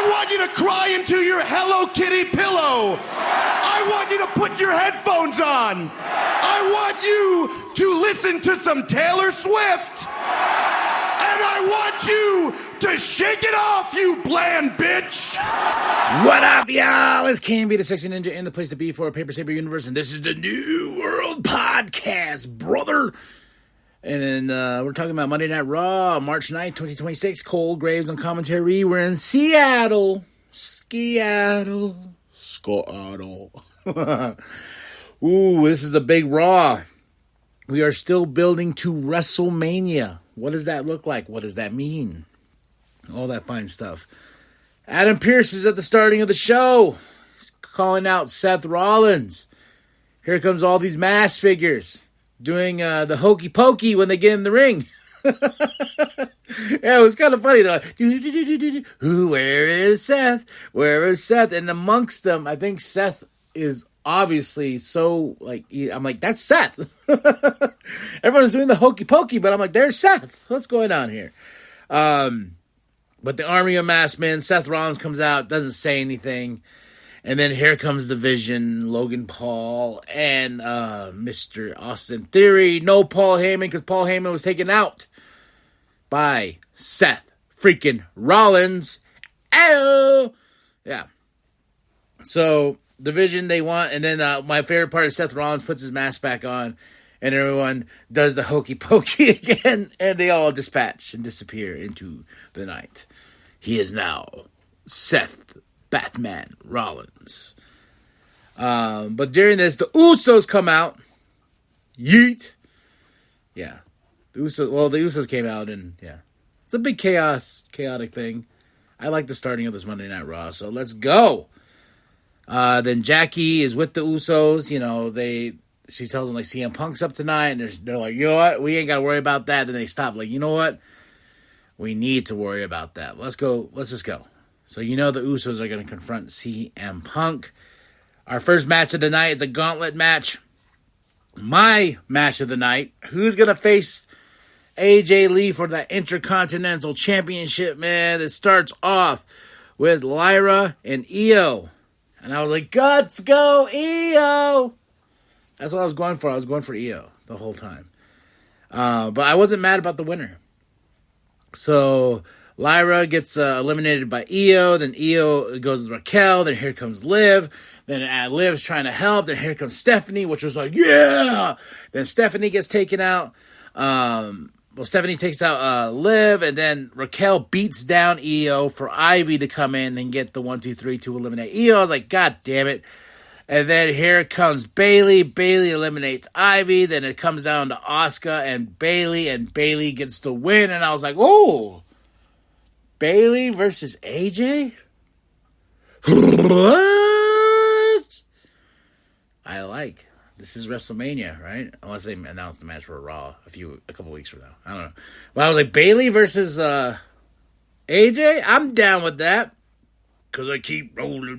I want you to cry into your Hello Kitty pillow. I want you to put your headphones on. I want you to listen to some Taylor Swift. And I want you to shake it off, you bland bitch. What up, y'all? It's Canby, the Sexy Ninja, in the place to be for a Paper Saber universe, and this is the New World Podcast, brother. And then we're talking about Monday Night Raw, March 9th, 2026. Cole Graves on commentary. We're in Seattle. Seattle. Ooh, this is a big Raw. We are still building to WrestleMania. What does that look like? What does that mean? All that fine stuff. Adam Pearce is at the starting of the show. He's calling out Seth Rollins. Here comes all these mask figures doing the hokey pokey when they get in the ring. Yeah, it was kind of funny though. Where is Seth? Where is Seth? And amongst them, I think Seth is obviously so like, I'm like, that's Seth. Everyone's doing the hokey pokey, but I'm like, there's Seth. What's going on here? But the army of masked men, Seth Rollins comes out, doesn't say anything. And then here comes the Vision, Logan Paul, and Mr. Austin Theory. No Paul Heyman, because Paul Heyman was taken out by Seth freaking Rollins. Oh! Yeah. So, the Vision they want, and then my favorite part is Seth Rollins puts his mask back on, and everyone does the hokey pokey again, and they all dispatch and disappear into the night. He is now Seth Batman Rollins. But during this, the Usos come out. Yeet. Yeah. The Usos came out, and yeah. It's a big chaotic thing. I like the starting of this Monday Night Raw, so let's go. Then Jackie is with the Usos. You know, she tells them, like, CM Punk's up tonight, and they're like, you know what? We ain't got to worry about that. Then they stop, like, you know what? We need to worry about that. Let's go. Let's just go. So, you know, the Usos are going to confront CM Punk. Our first match of the night is a gauntlet match. My match of the night. Who's going to face AJ Lee for that Intercontinental Championship, man? It starts off with Lyra and Io. And I was like, let's go, Io! That's what I was going for. I was going for Io the whole time. But I wasn't mad about the winner. So Lyra gets eliminated by Io. Then Io goes with Raquel. Then here comes Liv. Then Liv's trying to help. Then here comes Stephanie, which was like, yeah! Then Stephanie gets taken out. Stephanie takes out Liv. And then Raquel beats down Io for Ivy to come in and get the 1-2-3 to eliminate Io. I was like, God damn it. And then here comes Bayley. Bayley eliminates Ivy. Then it comes down to Asuka and Bayley gets the win. And I was like, oh, Bayley versus AJ? What? I like. This is WrestleMania, right? Unless they announce the match for Raw a couple weeks from now. I don't know. But I was like, Bayley versus AJ? I'm down with that. Because I keep rolling.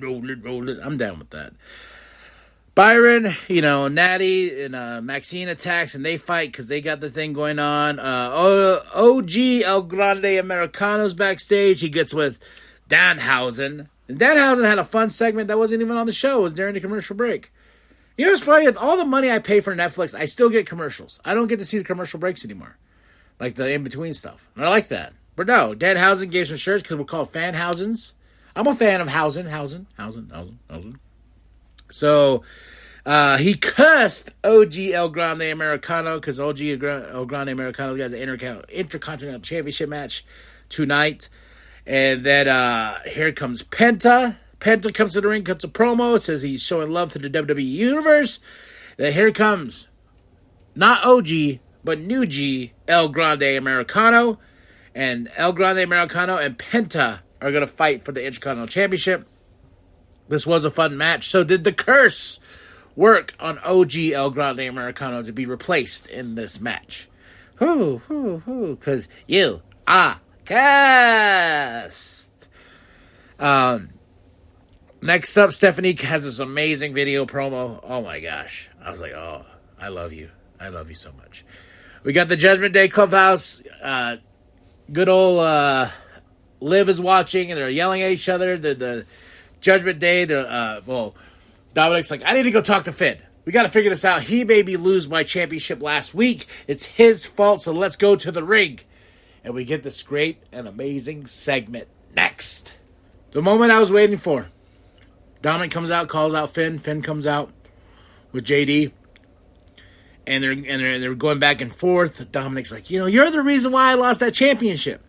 I'm down with that. Byron, you know, Natty and Maxine attacks, and they fight because they got the thing going on. OG El Grande Americano's backstage. He gets with Danhausen. And Danhausen had a fun segment that wasn't even on the show. It was during the commercial break. You know what's funny? With all the money I pay for Netflix, I still get commercials. I don't get to see the commercial breaks anymore. Like the in-between stuff. And I like that. But no, Danhausen gave some shirts because we're called Fanhausens. I'm a fan of Hausen. So, he cussed OG El Grande Americano because OG El Grande Americano has an Intercontinental Championship match tonight. And then here comes Penta. Penta comes to the ring, cuts a promo, says he's showing love to the WWE Universe. Then here comes not OG, but new G, El Grande Americano. And El Grande Americano and Penta are going to fight for the Intercontinental Championship. This was a fun match. So did the curse work on OG El Grande Americano to be replaced in this match? Because you are cast. Next up, Stephanie has this amazing video promo. Oh my gosh. I was like, oh, I love you. I love you so much. We got the Judgment Day Clubhouse. Good old Liv is watching, and they're yelling at each other. The Judgment Day, Dominic's like, I need to go talk to Finn. We got to figure this out. He made me lose my championship last week. It's his fault, so let's go to the ring. And we get this great and amazing segment next. The moment I was waiting for. Dominic comes out, calls out Finn. Finn comes out with JD. And they're going back and forth. Dominic's like, you're the reason why I lost that championship.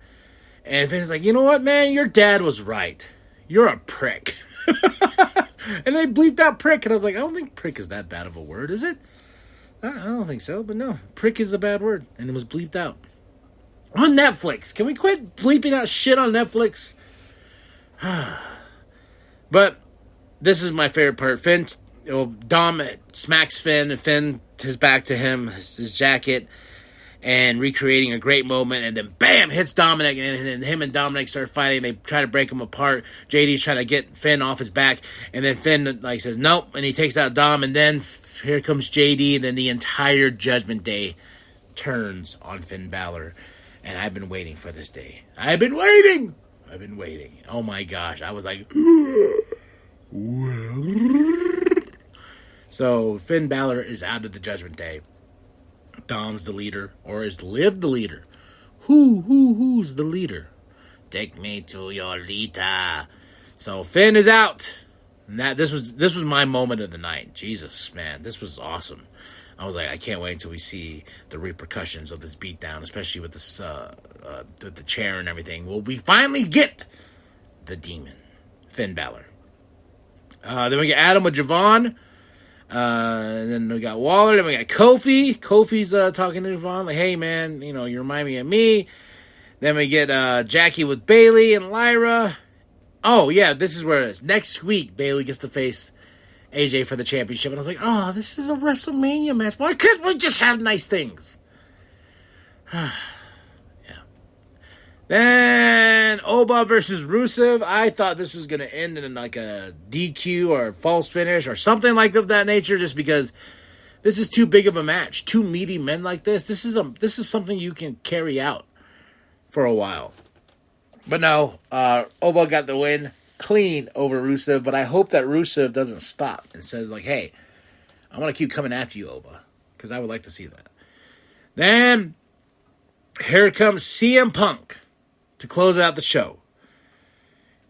And Finn's like, you know what, man? Your dad was right. You're a prick. And they bleeped out prick. And I was like, I don't think prick is that bad of a word, is it? I don't think so. But no, prick is a bad word. And it was bleeped out. On Netflix. Can we quit bleeping out shit on Netflix? But this is my favorite part. Finn, Dom smacks Finn, and Finn his back to him, his jacket, and recreating a great moment. And then, bam, hits Dominic, and then him and Dominic start fighting. They try to break him apart. JD's trying to get Finn off his back, and then Finn says nope, and he takes out Dom. And then here comes JD, and then the entire Judgment Day turns on Finn Balor. And I've been waiting for this day. I've been waiting. Oh my gosh. I was like, so Finn Balor is out of the Judgment Day. Dom's the leader, or is Liv the leader? Who's the leader? Take me to your leader. So Finn is out. And this was my moment of the night. Jesus, man, this was awesome. I was like, I can't wait until we see the repercussions of this beatdown, especially with this the chair and everything. Well, we finally get the demon, Finn Balor. Then we get Adam with Javon. And then we got Waller. Then we got Kofi. Kofi's talking to Javon like, hey, man, you remind me of me. Then we get Jackie with Bayley and Lyra. Oh, yeah, this is where it is. Next week, Bayley gets to face AJ for the championship. And I was like, oh, this is a WrestleMania match. Why couldn't we just have nice things? Yeah. Then Oba versus Rusev. I thought this was going to end in like a DQ or a false finish or something like that nature, just because this is too big of a match. Two meaty men like this. This is something you can carry out for a while. But no, Oba got the win clean over Rusev, but I hope that Rusev doesn't stop and says like, hey, I want to keep coming after you, Oba, because I would like to see that. Then here comes CM Punk to close out the show.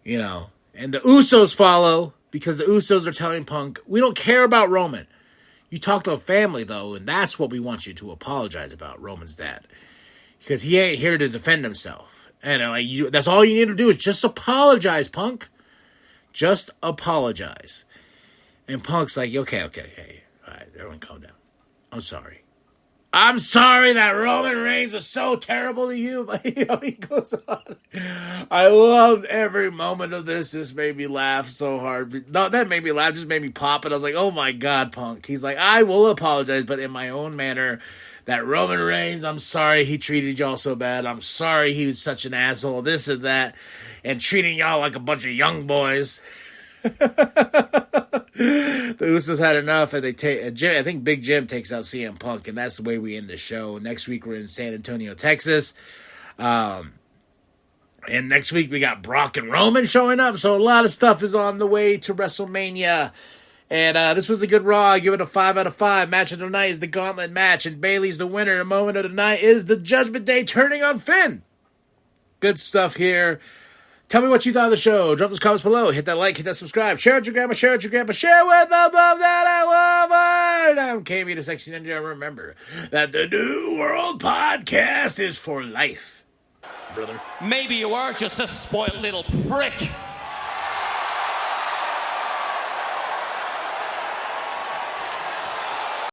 And the Usos follow, because the Usos are telling Punk, we don't care about Roman. You talk to a family, though, and that's what we want you to apologize about, Roman's dad. Because he ain't here to defend himself. And that's all you need to do is just apologize, Punk. Just apologize. And Punk's like, okay, hey, all right, everyone calm down. I'm sorry. I'm sorry that Roman Reigns was so terrible to you. But, he goes on. I loved every moment of this. This made me laugh so hard. No, that made me laugh. Just made me pop. And I was like, oh my God, Punk. He's like, I will apologize, but in my own manner. That Roman Reigns, I'm sorry he treated y'all so bad. I'm sorry he was such an asshole. This and that. And treating y'all like a bunch of young boys. The Usos had enough, and I think Big Jim takes out CM Punk, and that's the way we end the show. Next week we're in San Antonio, Texas, and next week we got Brock and Roman showing up. So a lot of stuff is on the way to WrestleMania, and this was a good Raw. I give it a 5 out of 5. Match of the night is the Gauntlet match, and Bayley's the winner. The moment of the night is the Judgment Day turning on Finn. Good stuff here. Tell me what you thought of the show. Drop those comments below. Hit that like, hit that subscribe. Share it with your grandma, share it with your grandpa. Share with the love that I love. I'm KB, the Sexy Ninja. Remember that the New World Podcast is for life, brother. Maybe you are just a spoiled little prick.